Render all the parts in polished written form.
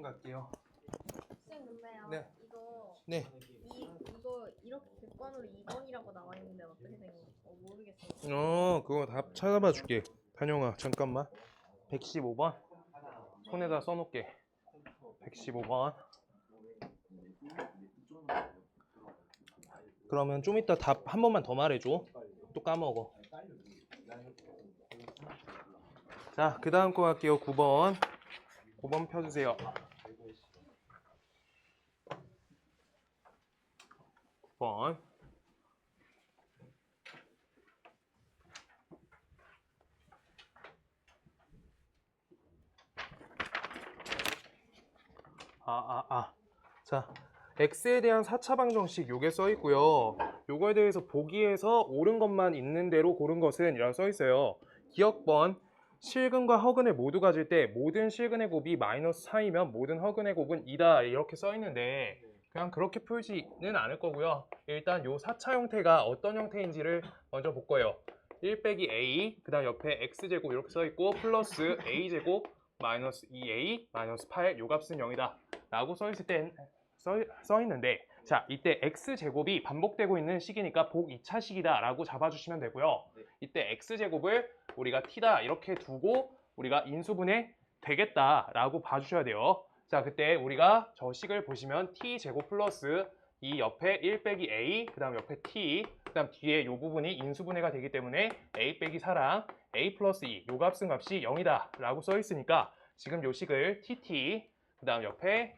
갈게요. 쌤 근데요. 네. 이거 네. 이거 이렇게 객관으로 2번이라고 나와 있는데 어떻게 모르겠어요. 그거 답 찾아봐 줄게. 탄영아, 잠깐만. 115번. 손에다 써놓게. 115번. 그러면 좀 이따 답 한 번만 더 말해줘. 또 까먹어. 자, 그 다음 거 갈게요. 9번. 9번 펴주세요. 9번. 자, x에 대한 4차 방정식 요게 써 있고요. 요거에 대해서 보기에서 옳은 것만 있는 대로 고른 것은 이라고 써 있어요. 기억번. 실근과 허근을 모두 가질 때 모든 실근의 곱이 마이너스 4이면 모든 허근의 곱은 2다 이렇게 써 있는데 그냥 그렇게 풀지는 않을 거고요. 일단 요 4차 형태가 어떤 형태인지를 먼저 볼 거예요. 1 빼기 a, 그 다음 옆에 x제곱 이렇게 써 있고 플러스 a제곱 마이너스 2a 마이너스 8 요 값은 0이다 라고 써 있을 땐 써 있는데, 자, 이때 x제곱이 반복되고 있는 식이니까 복 2차식이다 라고 잡아주시면 되고요. 이때 x제곱을 우리가 t다 이렇게 두고 우리가 인수분해 되겠다 라고 봐주셔야 돼요. 자, 그때 우리가 저 식을 보시면 t제곱 플러스 이 옆에 1 빼기 a, 그 다음 옆에 t, 그 다음 뒤에 이 부분이 인수분해가 되기 때문에 a 빼기 4랑 a 플러스 2, 요 값은 값이 0이다 라고 써 있으니까 지금 요 식을 tt, 그 다음 옆에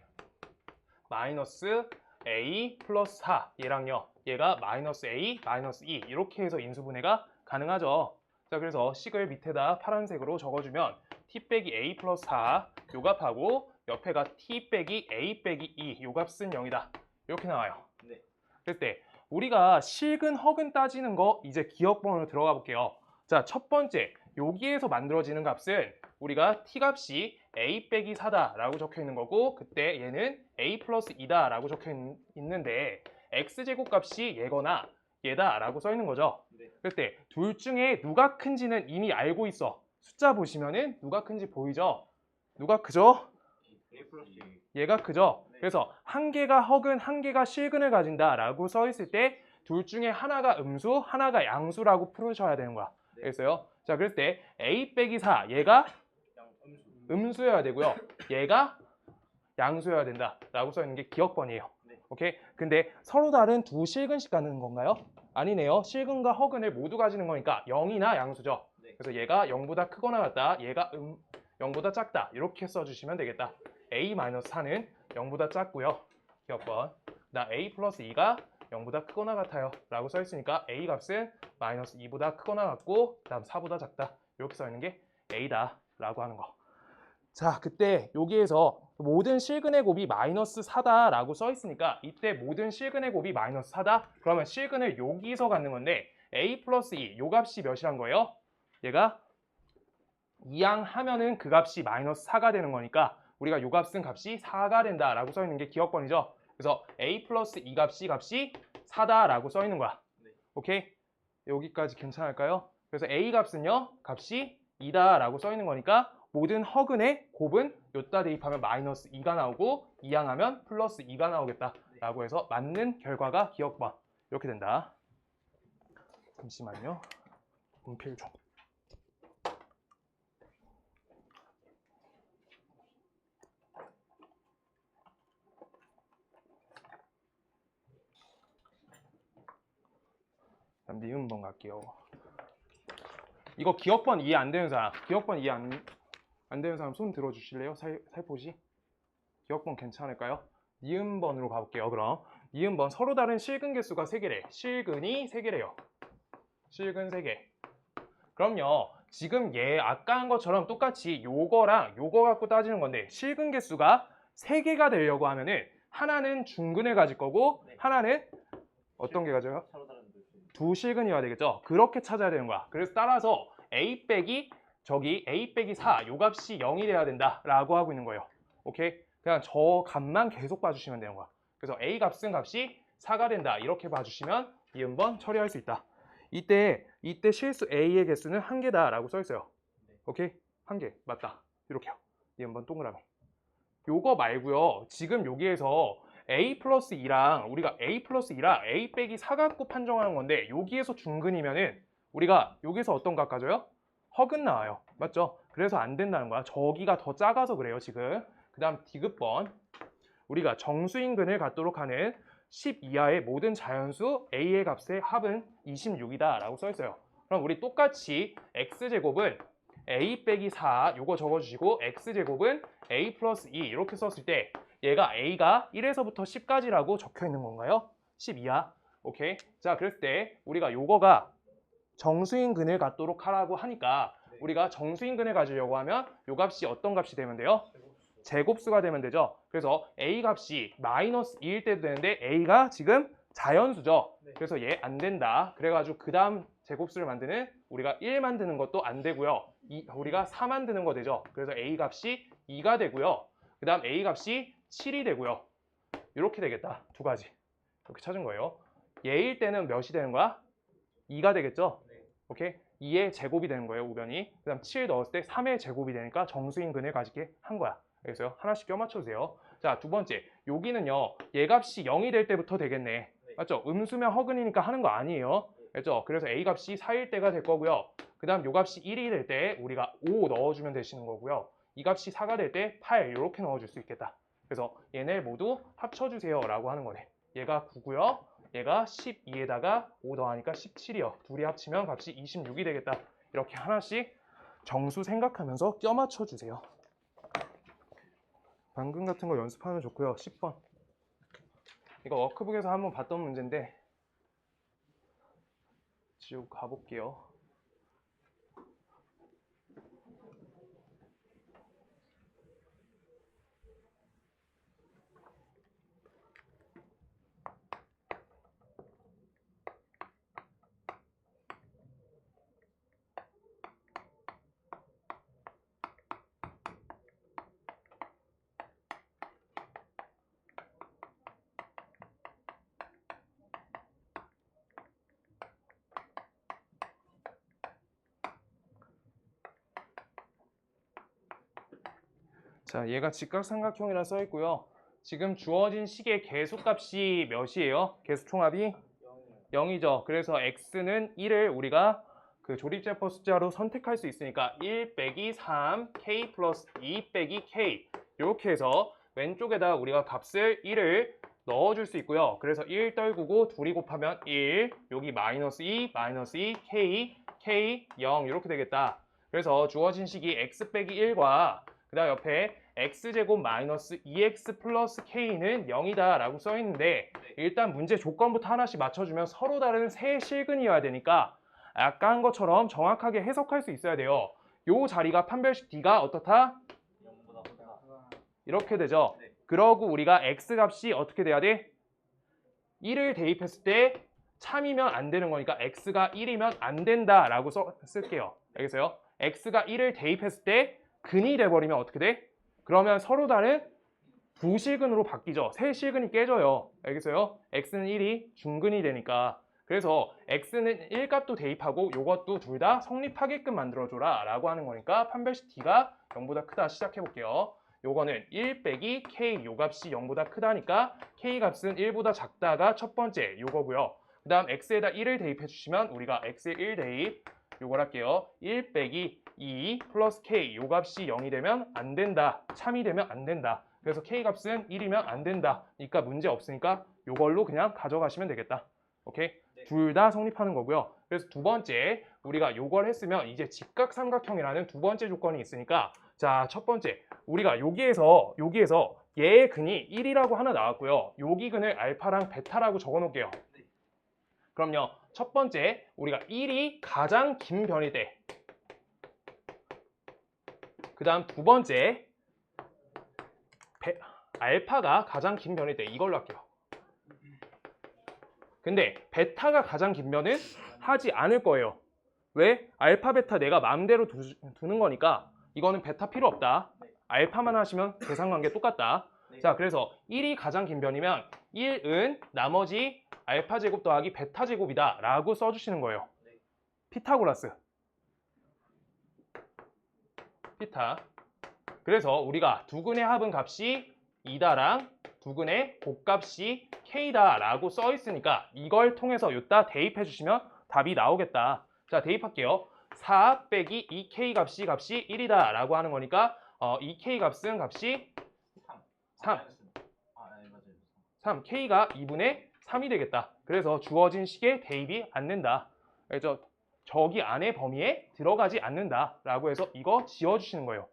마이너스 a 플러스 4 얘랑요, 얘가 마이너스 a 마이너스 2 이렇게 해서 인수분해가 가능하죠. 자, 그래서 식을 밑에다 파란색으로 적어주면 t 빼기 a 플러스 4 요 값하고 옆에가 t 빼기 a 빼기 2 요 값은 0이다 이렇게 나와요. 네. 그럴 때 우리가 실근 허근 따지는 거 이제 기억번호로 들어가 볼게요. 자, 첫 번째 여기에서 만들어지는 값은 우리가 t 값이 a 빼기 4다 라고 적혀 있는 거고, 그때 얘는 a 플러스 2다 라고 적혀 있는데 x제곱 값이 얘거나 얘다 라고 써 있는 거죠. 네. 그때 둘 중에 누가 큰지는 이미 알고 있어. 숫자 보시면은 누가 큰지 보이죠? 누가 크죠? A 플러스 얘가 크죠? 네. 그래서 한 개가 허근, 한 개가 실근을 가진다 라고 써 있을 때 둘 중에 하나가 음수, 하나가 양수라고 풀으셔야 되는 거야. 네. 그래서요. 자, 그럴 때 a 빼기 4 얘가 음수여야 되고요. 얘가 양수여야 된다 라고 써 있는 게 기억번이에요. 네. 오케이? 근데 서로 다른 두 실근씩 가는 건가요? 아니네요. 실근과 허근을 모두 가지는 거니까 0이나 양수죠. 네. 그래서 얘가 0보다 크거나 같다. 얘가 0보다 작다. 이렇게 써주시면 되겠다. a-4는 0보다 작고요. 기억번. 나 a 플러스 2가 0보다 크거나 같아요 라고 써 있으니까 a 값은 마이너스 2보다 크거나 같고 그 다음 4보다 작다 이렇게 써 있는 게 a다 라고 하는 거. 자, 그때 여기에서 모든 실근의 곱이 마이너스 4다 라고 써 있으니까 이때 모든 실근의 곱이 마이너스 4다? 그러면 실근을 여기서 갖는 건데 a 플러스 2, 요 값이 몇이란 거예요? 얘가 이항하면은 그 값이 마이너스 4가 되는 거니까 우리가 요 값은 값이 4가 된다 라고 써 있는 게 기억번이죠. 그래서 a 플러스 2 값이 4다 라고 써 있는 거야. 네. 오케이? 여기까지 괜찮을까요? 그래서 a 값은요, 값이 2다 라고 써 있는 거니까 모든 허근의 곱은 요따 대입하면 마이너스 2가 나오고 이항하면 플러스 2가 나오겠다 라고 해서 맞는 결과가 기억번 이렇게 된다. 잠시만요. 분필 좀. 다음 니은번 갈게요. 이거 기억번 이해 안 되는 사람, 기억번 이해 안 되는 사람 손 들어주실래요? 살포시. 기억번 괜찮을까요? 니은번으로 가볼게요. 그럼 니은번 서로 다른 실근 개수가 3개래. 실근이 3개래요. 실근 3개. 그럼요. 지금 얘 아까 한 것처럼 똑같이 요거랑 요거 갖고 따지는 건데 실근 개수가 3개가 되려고 하면은 하나는 중근을 가질 거고 네. 하나는 어떤 게 가져요? 서로 다른 두 실근이어야 되겠죠. 그렇게 찾아야 되는 거야. 그래서 따라서 a 빼기 4 요 값이 0이 돼야 된다 라고 하고 있는 거예요. 오케이? 그냥 저 값만 계속 봐주시면 되는 거야. 그래서 a 값은 값이 4가 된다 이렇게 봐주시면 이음번 처리할 수 있다. 이때 실수 a의 개수는 1개다 라고 써 있어요. 오케이? 1개 맞다. 이렇게요. 이음번 동그라미. 요거 말고요. 지금 여기에서 a 플러스 2랑 우리가 a 플러스 2랑 a 빼기 4 갖고 판정하는 건데 여기에서 중근이면은 우리가 여기서 어떤 각 가져요? 허근 나와요. 맞죠? 그래서 안 된다는 거야. 저기가 더 작아서 그래요, 지금. 그 다음 디귿번. 우리가 정수인근을 갖도록 하는 10 이하의 모든 자연수 a의 값의 합은 26이다 라고 써 있어요. 그럼 우리 똑같이 x제곱은 a 빼기 4 요거 적어주시고 x제곱은 a 플러스 2 이렇게 썼을 때 얘가 a가 1에서부터 10까지라고 적혀 있는 건가요? 10 이하. 오케이. 자, 그랬을 때 우리가 요거가 정수인근을 갖도록 하라고 하니까 우리가 정수인근을 가지려고 하면 요 값이 어떤 값이 되면 돼요? 제곱수가 되면 되죠. 그래서 a 값이 마이너스 2일 때도 되는데 a가 지금 자연수죠. 그래서 얘 안 된다. 그래가지고 그 다음 제곱수를 만드는 우리가 1 만드는 것도 안 되고요. 우리가 4 만드는 거 되죠. 그래서 a 값이 2가 되고요. 그 다음 a 값이 7이 되고요. 이렇게 되겠다. 두 가지. 이렇게 찾은 거예요. 얘일 때는 몇이 되는 거야? 2가 되겠죠? 오케이? 2의 제곱이 되는 거예요, 우변이. 그 다음 7 넣었을 때 3의 제곱이 되니까 정수인근을 가지게 한 거야. 알겠어요? 하나씩 껴 맞춰주세요. 자, 두 번째. 여기는요, 얘 값이 0이 될 때부터 되겠네. 맞죠? 음수면 허근이니까 하는 거 아니에요. 알죠? 그래서 a 값이 4일 때가 될 거고요. 그 다음 요 값이 1이 될 때 우리가 5 넣어주면 되시는 거고요. 이 값이 4가 될 때 8 이렇게 넣어줄 수 있겠다. 그래서 얘네 모두 합쳐주세요 라고 하는 거네. 얘가 9고요. 얘가 12에다가 5 더하니까 17이요. 둘이 합치면 값이 26이 되겠다. 이렇게 하나씩 정수 생각하면서 껴 맞춰주세요. 방금 같은 거 연습하면 좋고요. 10번. 이거 워크북에서 한번 봤던 문제인데 지우고 가볼게요. 자, 얘가 직각삼각형이라 써 있고요. 지금 주어진 식의 개수값이 몇이에요? 개수 총합이 0이죠. 그래서 x는 1을 우리가 그 조립제법 숫자로 선택할 수 있으니까 1 빼기 3 k 플러스 2 빼기 k 이렇게 해서 왼쪽에다 우리가 값을 1을 넣어줄 수 있고요. 그래서 1 떨구고 둘이 곱하면 1 여기 마이너스 2 마이너스 2 k 0 이렇게 되겠다. 그래서 주어진 식이 x 빼기 1과 그 다음 옆에 x제곱 마이너스 2x 플러스 k는 0이다 라고 써 있는데 일단 문제 조건부터 하나씩 맞춰주면 서로 다른 세 실근이어야 되니까 아까 한 것처럼 정확하게 해석할 수 있어야 돼요. 요 자리가 판별식 D가 어떻다? 이렇게 되죠. 그러고 우리가 x값이 어떻게 돼야 돼? 1을 대입했을 때 참이면 안 되는 거니까 x가 1이면 안 된다 라고 쓸게요. 알겠어요? x가 1을 대입했을 때 근이 돼버리면 어떻게 돼? 그러면 서로 다른 부실근으로 바뀌죠. 세 실근이 깨져요. 알겠어요? x는 1이 중근이 되니까. 그래서 x는 1값도 대입하고 요것도 둘 다 성립하게끔 만들어줘라 라고 하는 거니까 판별식 D가 0보다 크다 시작해 볼게요. 요거는 1 빼기 k 요 값이 0보다 크다니까 k 값은 1보다 작다가 첫 번째 요거고요. 그 다음 x에다 1을 대입해 주시면 우리가 x에 1 대입 요걸 할게요. 1 빼기 2 플러스 k 요 값이 0이 되면 안 된다. 참이 되면 안 된다. 그래서 k 값은 1이면 안 된다. 그러니까 문제 없으니까 요걸로 그냥 가져가시면 되겠다. 오케이? 둘 다 성립하는 거고요. 그래서 두 번째 우리가 요걸 했으면 이제 직각삼각형이라는 두 번째 조건이 있으니까 자, 첫 번째 우리가 여기에서 얘의 근이 1이라고 하나 나왔고요. 여기 근을 알파랑 베타라고 적어 놓을게요. 그럼요. 첫 번째 우리가 1이 가장 긴 변일 때 그 다음 두 번째 알파가 가장 긴 변일 때 이걸로 할게요. 근데 베타가 가장 긴 변은 하지 않을 거예요. 왜? 알파, 베타 내가 마음대로 두는 거니까 이거는 베타 필요 없다. 알파만 하시면 계산관계 똑같다. 자, 그래서 1이 가장 긴 변이면 1은 나머지 알파 제곱 더하기 베타 제곱이다 라고 써주시는 거예요. 피타고라스. 피타. 그래서 우리가 두근의 합은 값이 2다랑 두근의 곱값이 K다 라고 써 있으니까 이걸 통해서 여기다 대입해 주시면 답이 나오겠다. 자, 대입할게요. 4 빼기 2K 값이 1이다 라고 하는 거니까 2K 값은 값이 3. 3. K가 2분의 3이 되겠다. 그래서 주어진 식에 대입이 안 된다. 그래서 저기 안에 범위에 들어가지 않는다 라고 해서 이거 지워주시는 거예요.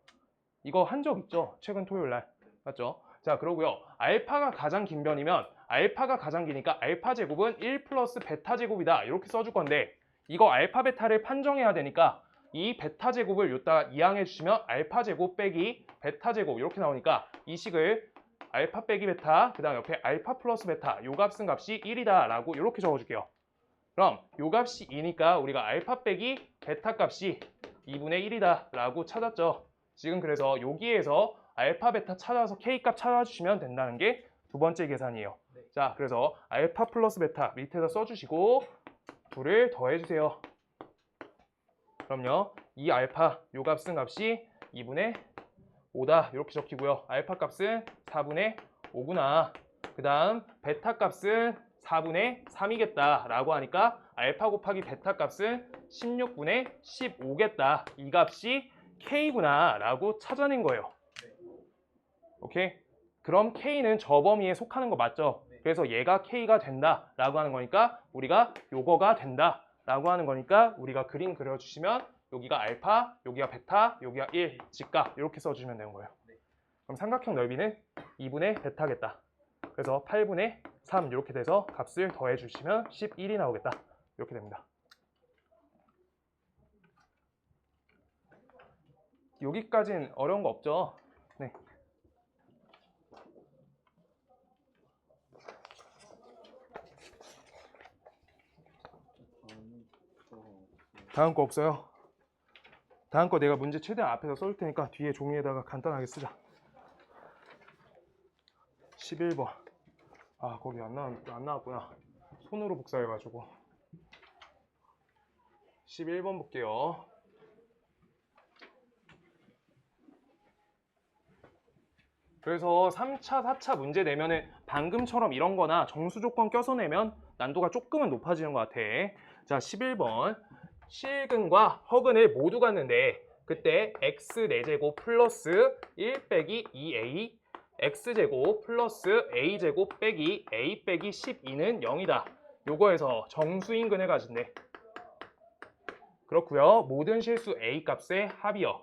이거 한 적 있죠? 최근 토요일 날. 맞죠? 자, 그러고요. 알파가 가장 긴 변이면 알파가 가장 기니까 알파 제곱은 1 플러스 베타 제곱이다. 이렇게 써줄 건데 이거 알파 베타를 판정해야 되니까 이 베타 제곱을 여기다가 이항해 주시면 알파 제곱 빼기 베타 제곱 이렇게 나오니까 이 식을 알파 빼기 베타 그 다음 옆에 알파 플러스 베타 요 값은 값이 1이다 라고 이렇게 적어줄게요. 그럼 요 값이 2니까 우리가 알파 빼기 베타 값이 2분의 1이다 라고 찾았죠. 지금 그래서 여기에서 알파 베타 찾아서 K 값 찾아주시면 된다는 게 두 번째 계산이에요. 자, 그래서 알파 플러스 베타 밑에다 써주시고 둘을 더해주세요. 그럼요. 이 알파 요 값은 값이 2분의 5다 이렇게 적히고요. 알파 값은 4분의 5구나. 그 다음 베타 값은 4분의 3이겠다 라고 하니까 알파 곱하기 베타 값은 16분의 15겠다. 이 값이 K구나 라고 찾아낸 거예요. 오케이? 그럼 K는 저 범위에 속하는 거 맞죠? 그래서 얘가 K가 된다 라고 하는 거니까 우리가 요거가 된다 라고 하는 거니까 우리가 그림 그려주시면 여기가 알파, 여기가 베타, 여기가 1, 직각 이렇게 써주시면 되는 거예요. 그럼 삼각형 넓이는 2분의 베타겠다. 그래서 8분의 3 이렇게 돼서 값을 더해주시면 11이 나오겠다. 이렇게 됩니다. 여기까지는 어려운 거 없죠? 네. 다음 거 없어요? 다음 거 내가 문제 최대한 앞에서 써줄 테니까 뒤에 종이에다가 간단하게 쓰자. 11번. 아, 거기 안 나왔구나. 손으로 복사해가지고. 11번 볼게요. 그래서 3차, 4차 문제 내면은 방금처럼 이런 거나 정수 조건 껴서 내면 난도가 조금은 높아지는 것 같아. 자, 11번. 실근과 허근을 모두 갔는데 그때 x 4제곱 플러스 1 빼기 2a x제곱 플러스 a제곱 빼기 a 빼기 12는 0이다. 요거에서 정수인근을 가진대. 그렇고요. 모든 실수 a 값의 합이요.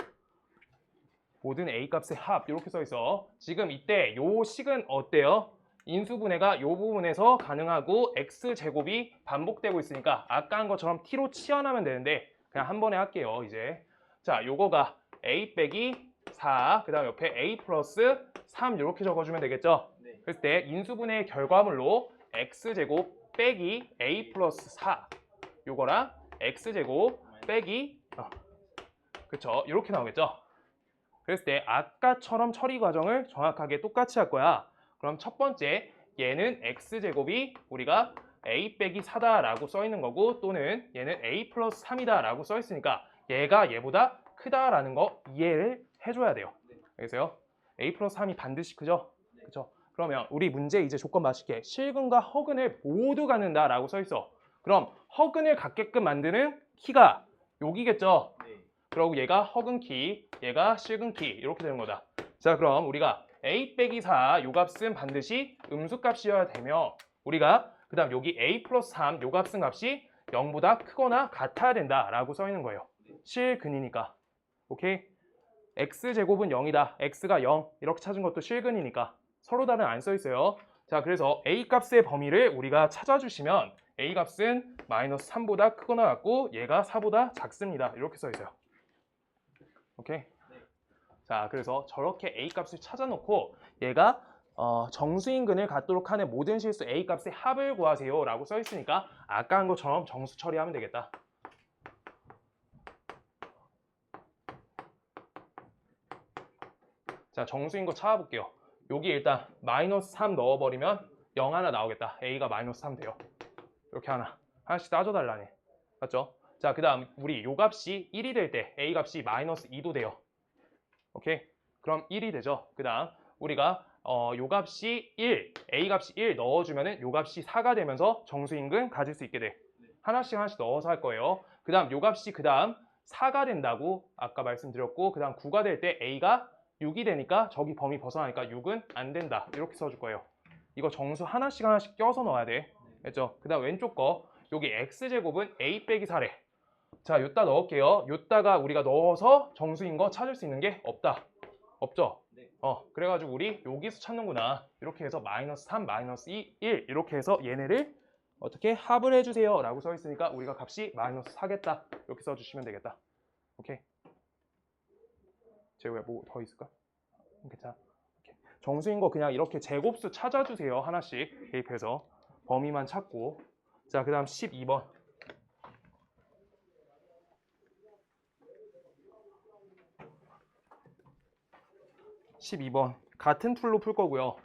모든 a 값의 합 이렇게 써 있어. 지금 이때 요 식은 어때요? 인수분해가 요 부분에서 가능하고 x제곱이 반복되고 있으니까 아까 한 것처럼 t로 치환하면 되는데 그냥 한 번에 할게요. 이제 자, 요거가 a 빼기 4, 그 다음 옆에 a 플러스 3 이렇게 적어주면 되겠죠? 네. 그랬을 때 인수분해의 결과물로 x제곱 빼기 a 플러스 4 요거랑 x제곱 빼기 그쵸? 이렇게 나오겠죠? 그랬을 때 아까처럼 처리 과정을 정확하게 똑같이 할 거야. 그럼 첫 번째 얘는 x제곱이 우리가 a 빼기 4다라고 써 있는 거고 또는 얘는 a 플러스 3이다 라고 써 있으니까 얘가 얘보다 크다라는 거 이해를 해줘야 돼요. 알겠어요? a 플러스 3이 반드시 크죠? 그쵸? 그러면 우리 문제 이제 조건 맞출게. 실근과 허근을 모두 갖는다 라고 써 있어. 그럼 허근을 갖게끔 만드는 키가 여기겠죠? 그리고 얘가 허근 키, 얘가 실근 키 이렇게 되는 거다. 자, 그럼 우리가 a 빼기 4 요 값은 반드시 음수값이어야 되며 우리가 그 다음 여기 a 플러스 3 요 값은 값이 0보다 크거나 같아야 된다 라고 써 있는 거예요. 실근이니까. 오케이? x제곱은 0이다. x가 0 이렇게 찾은 것도 실근이니까 서로 다른 안 써 있어요. 자, 그래서 a 값의 범위를 우리가 찾아주시면 a 값은 마이너스 3보다 크거나 같고 얘가 4보다 작습니다. 이렇게 써 있어요. 오케이? 자, 그래서 저렇게 a 값을 찾아놓고 얘가 정수인근을 갖도록 하는 모든 실수 a 값의 합을 구하세요 라고 써 있으니까 아까 한 것처럼 정수 처리하면 되겠다. 자, 정수인 거 찾아볼게요. 여기 일단 마이너스 3 넣어버리면 0 하나 나오겠다. a가 마이너스 3 돼요. 이렇게 하나씩 따져달라네. 맞죠? 자, 그 다음 우리 요 값이 1이 될 때 a 값이 마이너스 2도 돼요. 오케이? 그럼 1이 되죠. 그 다음 우리가 요 값이 1, A 값이 1 넣어주면은 요 값이 4가 되면서 정수인근 가질 수 있게 돼. 하나씩 하나씩 넣어서 할 거예요. 그 다음 요 값이 그 다음 4가 된다고 아까 말씀드렸고, 그 다음 9가 될 때 A가 6이 되니까 저기 범위 벗어나니까 6은 안 된다. 이렇게 써줄 거예요. 이거 정수 하나씩 하나씩 껴서 넣어야 돼. 됐죠? 그 다음 왼쪽 거 여기 X제곱은 A 빼기 4래. 자, 요따 넣을게요. 요따가 우리가 넣어서 정수인 거 찾을 수 있는 게 없다. 없죠? 그래가지고 우리 여기서 찾는구나. 이렇게 해서 마이너스 3, 마이너스 2, 1 이렇게 해서 얘네를 어떻게 합을 해주세요 라고 써 있으니까 우리가 값이 마이너스 4겠다. 이렇게 써주시면 되겠다. 오케이. 재우야 뭐 더 있을까? 괜찮아. 오케이. 정수인 거 그냥 이렇게 제곱수 찾아주세요. 하나씩 대입해서 범위만 찾고. 자, 그 다음 12번. 12번 같은 툴로 풀 거고요.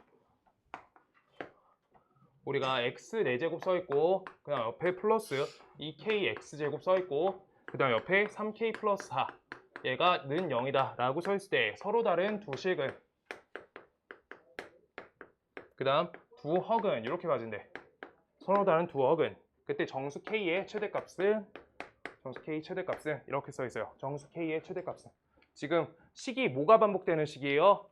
우리가 x 4제곱 써있고 그 다음 옆에 플러스 2kx제곱 써있고 그 다음 옆에 3k 플러스 4 얘가 는 0이다 라고 써있을 때 서로 다른 두 실근 그 다음 두 허근 이렇게 가진대. 서로 다른 두 허근 그때 정수 k의 최대값은 이렇게 써있어요. 정수 k의 최대값은 지금 식이 뭐가 반복되는 식이에요?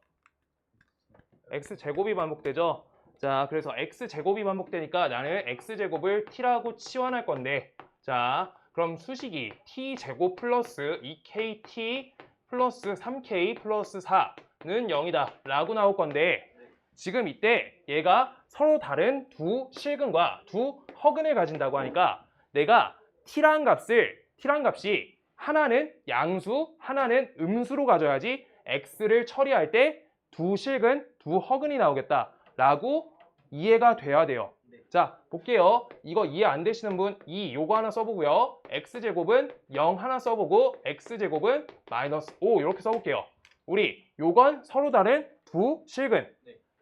x제곱이 반복되죠. 자, 그래서 x제곱이 반복되니까 나는 x제곱을 t라고 치환할 건데, 자, 그럼 수식이 t제곱 플러스 2kt 플러스 3k 플러스 4는 0이다 라고 나올 건데, 지금 이때 얘가 서로 다른 두 실근과 두 허근을 가진다고 하니까 내가 t란 값이 하나는 양수, 하나는 음수로 가져야지 x를 처리할 때 두 실근, 두 허근이 나오겠다 라고 이해가 돼야 돼요. 자, 볼게요. 이거 이해 안 되시는 분 요거 하나 써보고요. x제곱은 0 하나 써보고 x제곱은 마이너스 5 이렇게 써볼게요. 우리 요건 서로 다른 두 실근,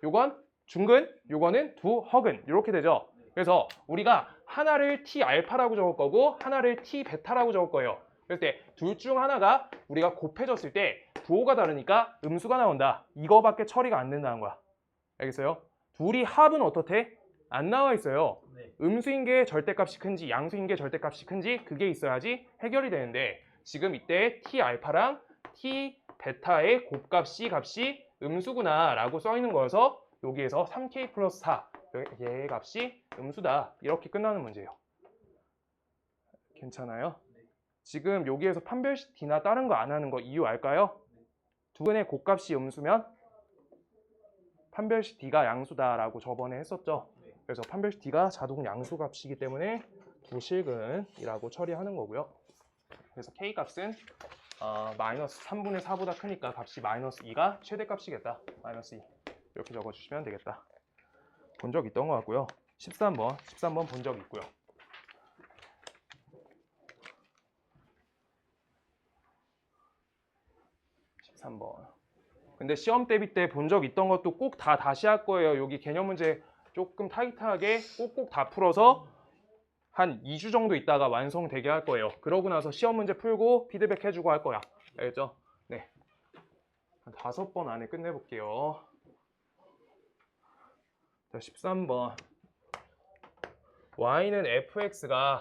요건 중근, 요거는 두 허근 이렇게 되죠. 그래서 우리가 하나를 t 알파라고 적을 거고 하나를 t 베타라고 적을 거예요. 그럴 때 둘 중 하나가 우리가 곱해졌을 때 부호가 다르니까 음수가 나온다. 이거밖에 처리가 안 된다는 거야. 알겠어요? 둘이 합은 어떻대? 안 나와 있어요. 음수인 게 절대값이 큰지 양수인 게 절대값이 큰지 그게 있어야지 해결이 되는데 지금 이때 t 알파랑 t 베타의 곱값이 값이 음수구나 라고 써 있는 거여서 여기에서 3k 플러스 4 얘의 값이 음수다 이렇게 끝나는 문제예요. 괜찮아요? 지금 여기에서 판별식 D나 다른 거 안 하는 거 이유 알까요? 두 근의 곱값이 음수면 판별식 D가 양수다라고 저번에 했었죠. 그래서 판별식 D가 자동 양수 값이기 때문에 두 실근이라고 처리하는 거고요. 그래서 K 값은 마이너스 3분의 4보다 크니까 값이 마이너스 2가 최대값이겠다. 마이너스 2 이렇게 적어주시면 되겠다. 본 적 있던 것 같고요. 13번 본 적 있고요. 13번. 근데 시험 대비 때 본 적 있던 것도 꼭 다 다시 할 거예요. 여기 개념 문제 조금 타이트하게 꼭꼭 다 풀어서 한 2주 정도 있다가 완성되게 할 거예요. 그러고 나서 시험 문제 풀고 피드백 해주고 할 거야. 알겠죠? 네. 한 5번 안에 끝내볼게요. 자, 13번. y는 fx가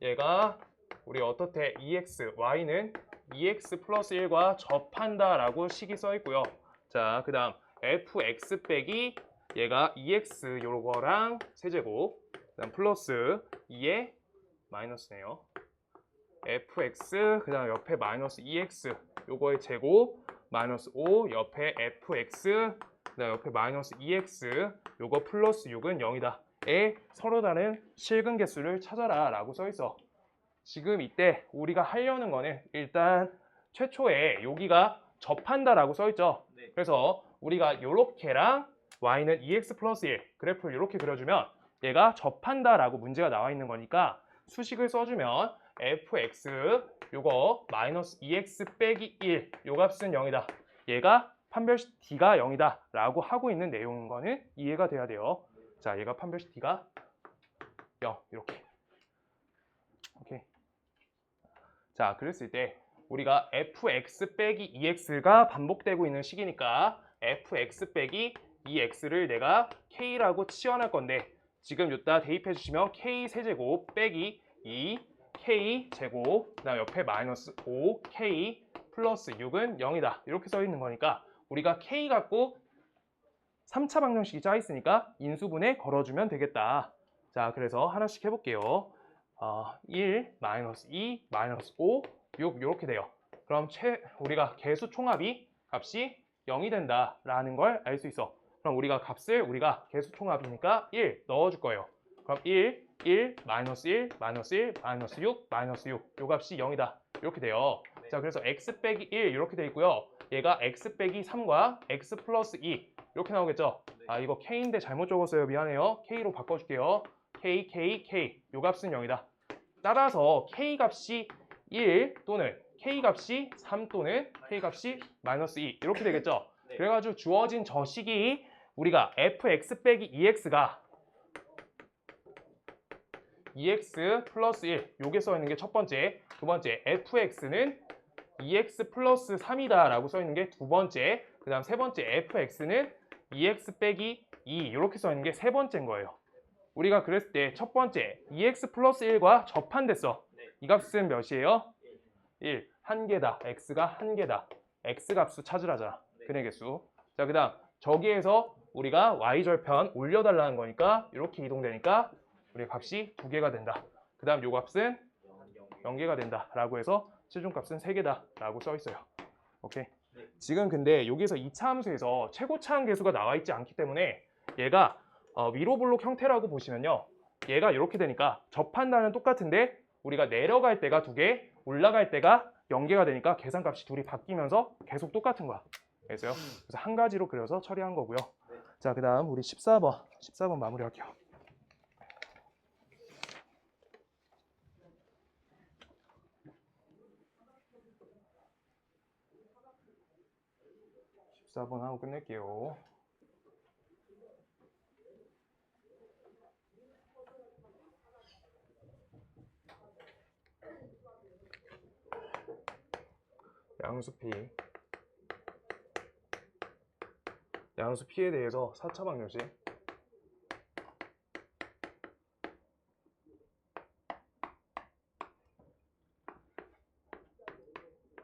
얘가 우리 어떻대? EX, y는 EX 플러스 1과 접한다 라고 식이 써 있고요. 자, 그 다음 fx 빼기 얘가 EX 요거랑 세제곱 그 다음 플러스 2에 마이너스네요. fx 그 다음 옆에 마이너스 EX 요거의 제곱 마이너스 5 옆에 fx 그 다음 옆에 마이너스 EX 요거 플러스 6은 0이다. 에 서로 다른 실근 개수를 찾아라 라고 써 있어. 지금 이때 우리가 하려는 거는 일단 최초에 여기가 접한다 라고 써 있죠. 그래서 우리가 요렇게랑 y는 EX 플러스 1 그래프를 이렇게 그려주면 얘가 접한다 라고 문제가 나와 있는 거니까 수식을 써주면 fx 요거 마이너스 EX 빼기 1 요 값은 0이다. 얘가 판별식 D가 0이다 라고 하고 있는 내용인 거는 이해가 돼야 돼요. 자, 얘가 판별식 D가 0 이렇게. 오케이. 자, 그랬을 때 우리가 fx 빼기 2x가 반복되고 있는 식이니까 fx 빼기 2x를 내가 k라고 치환할 건데 지금 이따 대입해 주시면 k 세제곱 빼기 2k 제곱 그다음 옆에 마이너스 5k 플러스 6은 0이다. 이렇게 써 있는 거니까 우리가 k 갖고 3차 방정식이 짜 있으니까 인수분해 걸어주면 되겠다. 자, 그래서 하나씩 해볼게요. 1, 마이너스 2, 마이너스 5, 6 이렇게 돼요. 그럼 우리가 개수 총합이 값이 0이 된다라는 걸 알 수 있어. 그럼 우리가 값을 우리가 개수 총합이니까 1 넣어줄 거예요. 그럼 1, 1, 마이너스 1, 마이너스 1, 마이너스 6, 마이너스 6. 요 값이 0이다. 이렇게 돼요. 자, 그래서 x 빼기 1 이렇게 돼 있고요. 얘가 x 빼기 3과 x 플러스 2 이렇게 나오겠죠? 아, 이거 k인데 잘못 적었어요. 미안해요. k로 바꿔줄게요. k, k, k. 요 값은 0이다. 따라서 k 값이 1 또는 k 값이 3 또는 k 값이 마이너스 2 이렇게 되겠죠? 그래가지고 주어진 저 식이 우리가 fx 빼기 2x가 2x 플러스 1 요게 써 있는 게 첫 번째. 두 번째 fx는 2x 플러스 3이다 라고 써 있는 게 두 번째. 그 다음 세 번째 fx는 2x 빼기 2 이렇게 써 있는 게 세 번째인 거예요. 우리가 그랬을 때 첫 번째 2x 플러스 1과 접한됐어. 이 값은 몇이에요? 1. 한 개다. x가 한 개다. x 값수 찾으라잖아. 근의 개수. 자, 그 다음 저기에서 우리가 y절편 올려달라는 거니까 이렇게 이동되니까 우리 값이 두 개가 된다. 그 다음 요 값은 0개가 된다 라고 해서 최종값은 3개다 라고 써 있어요. 오케이. 지금 근데 여기서 2차 함수에서 최고차항 계수가 나와 있지 않기 때문에 얘가 위로 블록 형태라고 보시면요. 얘가 이렇게 되니까 접한다는 똑같은데 우리가 내려갈 때가 2개, 올라갈 때가 0개가 되니까 계산값이 둘이 바뀌면서 계속 똑같은 거야. 그래서요. 그래서 한 가지로 그려서 처리한 거고요. 자, 그 다음 우리 14번 마무리할게요. 번 하고 끝낼게요. 양수 P에 대해서 4차 방정식.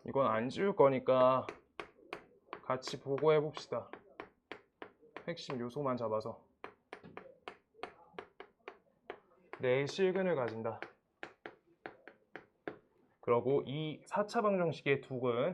이건 안 지울 거니까 같이 보고해 봅시다. 핵심 요소만 잡아서. 내 실근을 가진다. 그러고 이 4차 방정식의 둑은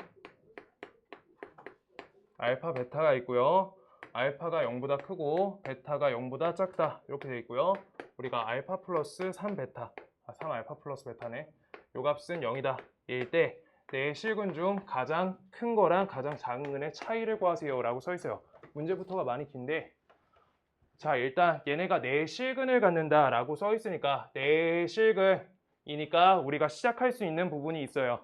알파, 베타가 있고요. 알파가 0보다 크고 베타가 0보다 작다. 이렇게 되어 있고요. 우리가 알파 플러스 3베타, 3알파 플러스 베타네. 요 값은 0이다. 일 때 내 실근 중 가장 큰 거랑 가장 작은 근의 차이를 구하세요 라고 써 있어요. 문제부터가 많이 긴데 자, 일단 얘네가 내 실근을 갖는다 라고 써 있으니까 내 실근이니까 우리가 시작할 수 있는 부분이 있어요.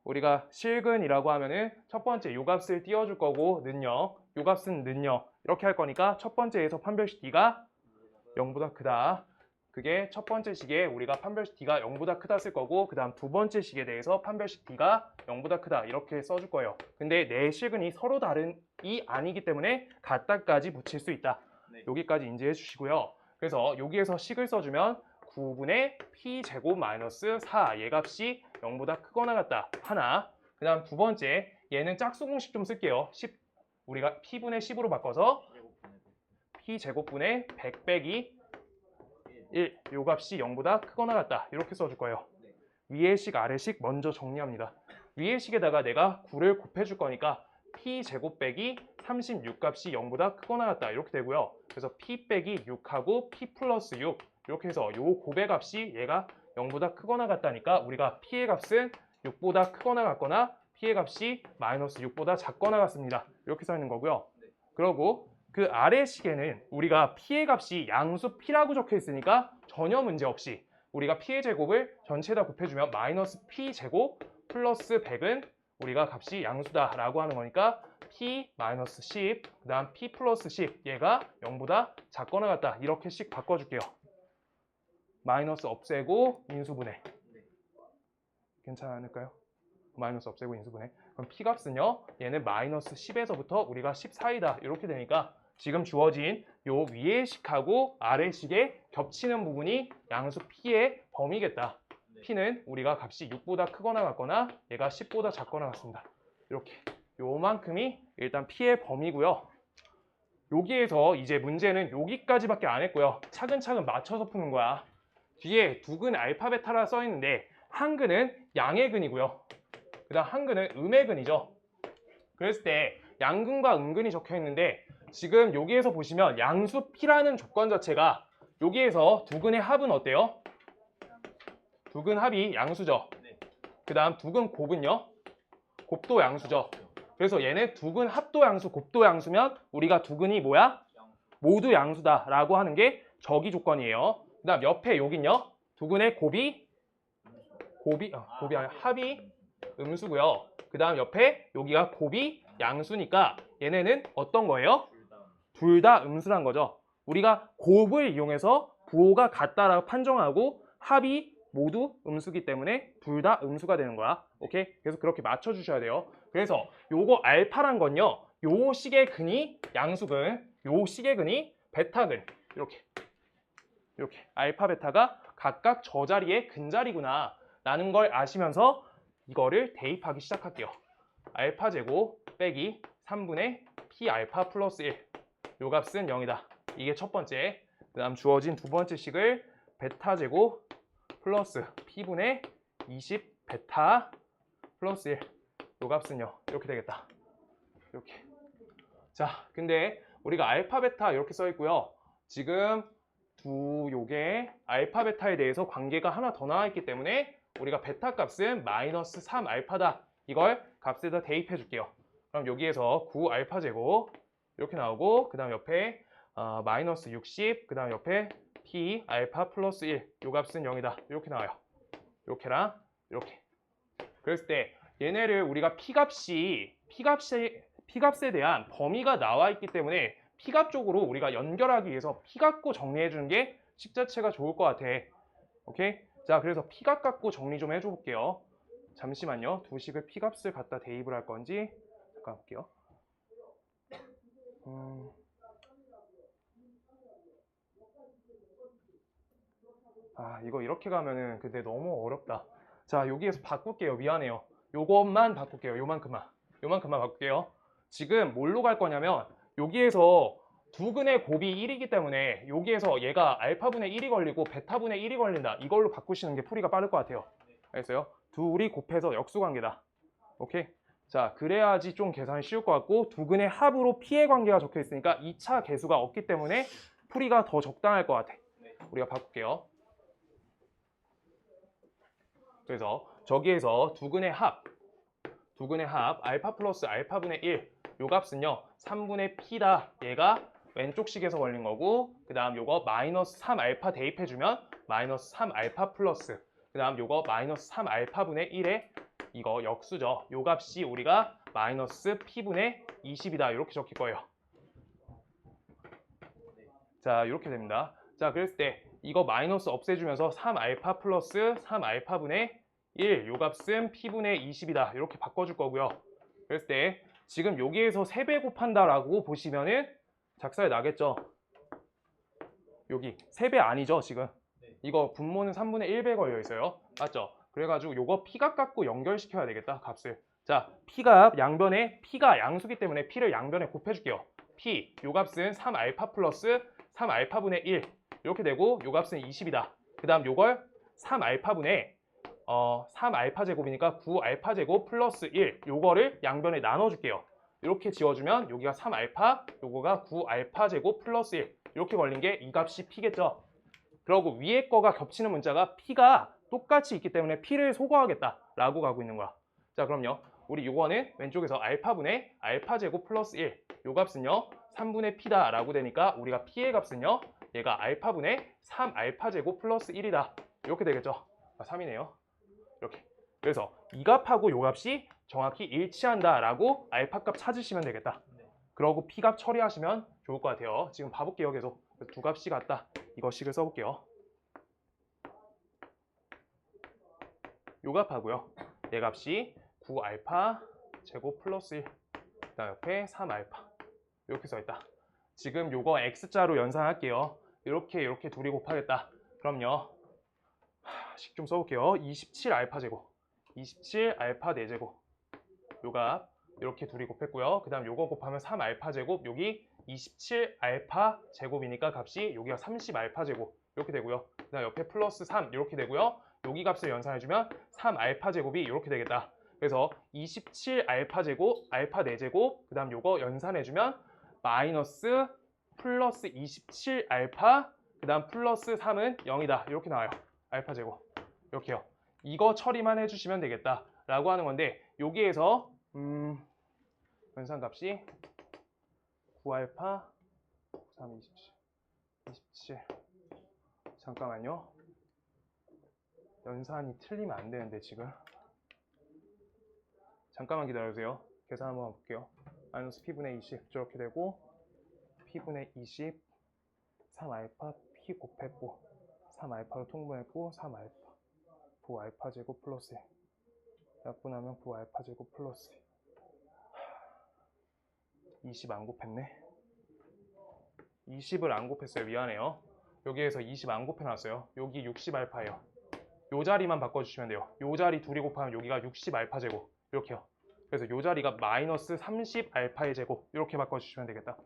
우리가 실근이라고 하면은 첫 번째 요 값을 띄워줄 거고 는요, 요 값은 는요 이렇게 할 거니까 첫 번째에서 판별식 D가 0보다 크다. 그게 첫 번째 식에 우리가 판별식 D가 0보다 크다 쓸 거고 그 다음 두 번째 식에 대해서 판별식 D가 0보다 크다 이렇게 써줄 거예요. 근데 내 실근이 서로 다른 이 아니기 때문에 같다까지 붙일 수 있다. 여기까지 인지해 주시고요. 그래서 여기에서 식을 써주면 9분의 P제곱 마이너스 4 얘 값이 0보다 크거나 같다. 하나. 그 다음 두 번째 얘는 짝수 공식 좀 쓸게요. 10, 우리가 P분의 10으로 바꿔서 P제곱분의 100 빼기 1, 요 값이 0보다 크거나 같다. 이렇게 써줄 거예요. 위의 식, 아래 식 먼저 정리합니다. 위의 식에다가 내가 9를 곱해줄 거니까 P제곱 빼기 36 값이 0보다 크거나 같다. 이렇게 되고요. 그래서 P 빼기 6하고 P 플러스 6 이렇게 해서 요 곱의 값이 얘가 0보다 크거나 같다니까 우리가 P의 값은 6보다 크거나 같거나 P의 값이 마이너스 6보다 작거나 같습니다. 이렇게 써 있는 거고요. 그리고 그 아래 식에는 우리가 P의 값이 양수 P라고 적혀 있으니까 전혀 문제 없이 우리가 P의 제곱을 전체에다 곱해주면 마이너스 P제곱 플러스 100은 우리가 값이 양수다 라고 하는 거니까 P 마이너스 10, 그 다음 P 플러스 10 얘가 0보다 작거나 같다. 이렇게 씩 바꿔줄게요. 마이너스 없애고 인수분해. 괜찮지 않을까요? 마이너스 없애고 인수분해. 그럼 P 값은요. 얘는 마이너스 10에서부터 우리가 10 사이다. 이렇게 되니까 지금 주어진 요 위의 식하고 아래 식에 겹치는 부분이 양수 P의 범위겠다. P는 우리가 값이 6보다 크거나 같거나 얘가 10보다 작거나 같습니다. 이렇게 요만큼이 일단 P의 범위고요. 여기에서 이제 문제는 여기까지밖에 안 했고요. 차근차근 맞춰서 푸는 거야. 뒤에 두 근 알파 베타라 써 있는데 한 근은 양의 근이고요. 그 다음 한 근은 음의 근이죠. 그랬을 때 양근과 음근이 적혀 있는데 지금 여기에서 보시면 양수 P라는 조건 자체가 여기에서 두 근의 합은 어때요? 두 근 합이 양수죠. 그 다음 두 근 곱은요? 곱도 양수죠. 그래서 얘는 두 근 합도 양수, 곱도 양수면 우리가 두 근이 뭐야? 모두 양수다라고 하는 게 저기 조건이에요. 그 다음 옆에 여긴요. 두 근의 곱이 아니라 합이 음수고요. 그 다음 옆에 여기가 곱이 양수니까 얘네는 어떤 거예요? 둘 다 음수란 거죠. 우리가 곱을 이용해서 부호가 같다라고 판정하고 합이 모두 음수기 때문에 둘 다 음수가 되는 거야. 오케이? 그래서 그렇게 맞춰주셔야 돼요. 그래서 요거 알파란 건요. 요 식의 근이 양수근, 요 식의 근이 베타근. 이렇게 알파, 베타가 각각 저 자리의 근자리구나 라는 걸 아시면서 이거를 대입하기 시작할게요. 알파 제곱 빼기 3분의 P 알파 플러스 1. 요 값은 0이다. 이게 첫 번째. 그 다음 주어진 두 번째 식을 베타 제곱 플러스 P분의 20 베타 플러스 1. 요 값은요. 이렇게 되겠다. 이렇게. 자, 근데 우리가 알파, 베타 이렇게 써 있고요. 지금 요게 알파, 베타에 대해서 관계가 하나 더 나와 있기 때문에 우리가 베타 값은 마이너스 3 알파다. 이걸 값에다 대입해 줄게요. 그럼 여기에서 9 알파 제곱 이렇게 나오고 그 다음 옆에 마이너스 60, 그 다음 옆에 P 알파 플러스 1. 요 값은 0이다. 이렇게 나와요. 이렇게랑 이렇게. 그랬을 때 얘네를 우리가 P값에 대한 범위가 나와 있기 때문에 P값 쪽으로 우리가 연결하기 위해서 P 갖고 정리해 주는 게 식 자체가 좋을 것 같아. 오케이? 자, 그래서 P값 갖고 정리 좀 해줘 볼게요. 잠시만요. 두 식을 P값을 갖다 대입을 할 건지 잠깐 볼게요. 이거 이렇게 가면은 근데 너무 어렵다. 자, 여기에서 바꿀게요. 미안해요. 요것만 바꿀게요. 요만큼만 바꿀게요. 지금 뭘로 갈 거냐면 여기에서 두 근의 곱이 1이기 때문에 여기에서 얘가 알파분의 1이 걸리고 베타분의 1이 걸린다. 이걸로 바꾸시는 게 풀이가 빠를 것 같아요. 알겠어요? 둘이 곱해서 역수관계다. 오케이? 자, 그래야지 좀 계산이 쉬울 것 같고 두 근의 합으로 P의 관계가 적혀 있으니까 2차 계수가 없기 때문에 풀이가 더 적당할 것 같아. 우리가 바꿀게요. 그래서 저기에서 두 근의 합 알파 플러스 알파분의 1, 요 값은요 3분의 P다. 얘가 왼쪽 식에서 걸린 거고 그 다음 요거 마이너스 3 알파 대입해주면 마이너스 3 알파 플러스 그 다음 요거 마이너스 3 알파분의 1에 이거 역수죠. 요 값이 우리가 마이너스 P분의 20이다. 이렇게 적힐 거예요. 자, 이렇게 됩니다. 자, 그랬을 때 이거 마이너스 없애주면서 3 알파 플러스 3 알파분의 1, 요 값은 P분의 20이다. 이렇게 바꿔줄 거고요. 그랬을 때 지금 여기에서 3배 곱한다라고 보시면은 작사에 나겠죠. 여기 3배 아니죠, 지금. 이거 분모는 3분의 1배 걸려 있어요. 맞죠? 그래가지고 요거 P값 갖고 연결시켜야 되겠다, 값을. 자, P값 양변에 P가 양수기 때문에 P를 양변에 곱해줄게요. P, 요 값은 3 알파 플러스 3 알파분의 1 이렇게 되고 요 값은 20이다. 그 다음 요걸 3 알파분의 3 알파 제곱이니까 9 알파 제곱 플러스 1 요거를 양변에 나눠줄게요. 이렇게 지워주면 여기가 3 알파 요거가 9 알파 제곱 플러스 1 이렇게 걸린 게 이 값이 P겠죠. 그리고 위에 거가 겹치는 문자가 P가 똑같이 있기 때문에 P를 소거하겠다 라고 가고 있는 거야. 자, 그럼요. 우리 요거는 왼쪽에서 알파분의 알파 제곱 플러스 1 요 값은요 3분의 P다 라고 되니까 우리가 P의 값은요 얘가 알파분의 3 알파 제곱 플러스 1이다 이렇게 되겠죠. 3이네요. 이렇게. 그래서 이 값하고 요 값이 정확히 일치한다 라고 알파 값 찾으시면 되겠다. 그러고 P 값 처리하시면 좋을 것 같아요. 지금 봐볼게요. 계속 두 값이 같다. 이거 식을 써볼게요. 요 값하고요. 얘 값이 9알파 제곱 플러스 1. 그다음 옆에 3알파. 이렇게 써있다. 지금 요거 x자로 연산할게요. 이렇게 둘이 곱하겠다. 그럼요. 식 좀 써볼게요. 27알파 제곱. 27알파 4제곱. 요 값 이렇게 둘이 곱했고요. 그 다음 요거 곱하면 3알파 제곱. 여기 27알파 제곱이니까 값이 여기가 30알파 제곱. 이렇게 되고요. 그 다음 옆에 플러스 3 이렇게 되고요. 여기 값을 연산해주면 3알파 제곱이 이렇게 되겠다. 그래서 27알파 제곱, 알파 4제곱, 그 다음 요거 연산해주면 마이너스 플러스 27알파, 그 다음 플러스 3은 0이다. 이렇게 나와요. 알파 제곱. 이렇게요. 이거 처리만 해주시면 되겠다. 라고 하는 건데, 여기에서 연산값이 9알파, 3, 27. 잠깐만요. 연산이 틀리면 안 되는데 지금. 잠깐만 기다려주세요. 계산 한번 볼게요. 마이너스 P분의 20 저렇게 되고 P분의 20 3알파 P 곱했고 3알파로 통분했고 3알파 9알파 제곱 플러스 1 약분하면 9알파 제곱 플러스 20 안 곱했네. 20을 안 곱했어요. 미안해요. 여기에서 20 안 곱해놨어요. 여기 60알파예요. 요 자리만 바꿔주시면 돼요. 요 자리 둘이 곱하면 여기가 60알파 제곱. 이렇게요. 그래서 요 자리가 마이너스 30알파의 제곱. 이렇게 바꿔주시면 되겠다.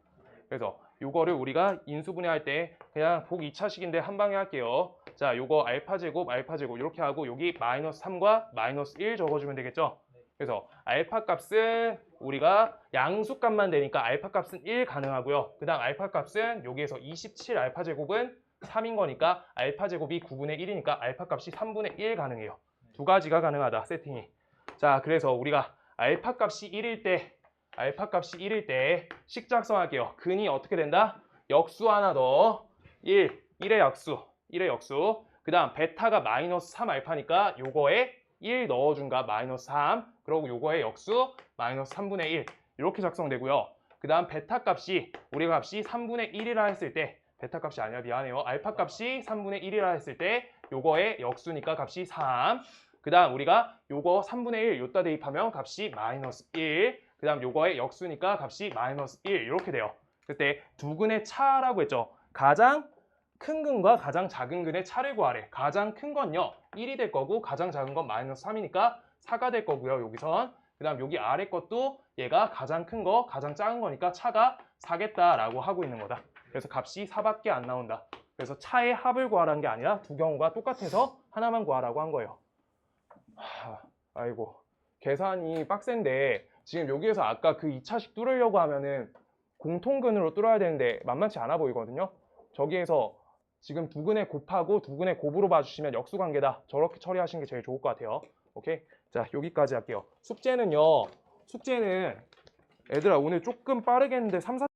그래서 요거를 우리가 인수분해할 때 그냥 복 2차식인데 한 방에 할게요. 자, 요거 알파 제곱 이렇게 하고 여기 마이너스 3과 마이너스 1 적어주면 되겠죠. 그래서 알파 값은 우리가 양수값만 되니까 알파 값은 1 가능하고요. 그 다음 알파 값은 여기에서 27 알파 제곱은 3인 거니까 알파 제곱이 9분의 1이니까 알파 값이 3분의 1 가능해요. 두 가지가 가능하다. 세팅이. 자, 그래서 우리가 알파 값이 1일 때 식 작성할게요. 근이 어떻게 된다? 역수 하나 더 1의 역수. 그 다음 베타가 마이너스 3알파니까 요거에 1 넣어준 값 마이너스 3. 그리고 요거의 역수 마이너스 3분의 1. 이렇게 작성되고요. 그 다음 베타 값이 우리 값이 3분의 1이라 했을 때 베타 값이 아니라 미안해요. 알파 값이 3분의 1이라 했을 때 요거의 역수니까 값이 3. 그 다음 우리가 요거 3분의 1 요따 대입하면 값이 마이너스 1. 그 다음 요거의 역수니까 값이 마이너스 1 이렇게 돼요. 그때 두 근의 차라고 했죠. 가장 큰 근과 가장 작은 근의 차를 구하래. 가장 큰 건요 1이 될 거고 가장 작은 건 마이너스 3이니까 4가 될 거고요. 여기선 그 다음 여기 아래 것도 얘가 가장 큰 거 가장 작은 거니까 차가 4겠다라고 하고 있는 거다. 그래서 값이 4밖에 안 나온다. 그래서 차의 합을 구하라는 게 아니라 두 경우가 똑같아서 하나만 구하라고 한 거예요. 아이고 계산이 빡센데 지금 여기에서 아까 그 2차식 뚫으려고 하면은 공통근으로 뚫어야 되는데 만만치 않아 보이거든요. 저기에서 지금 두 근의 곱하고 두 근의 곱으로 봐주시면 역수관계다. 저렇게 처리하시는 게 제일 좋을 것 같아요. 오케이? 자, 여기까지 할게요. 숙제는 애들아 오늘 조금 빠르게 했는데 3, 4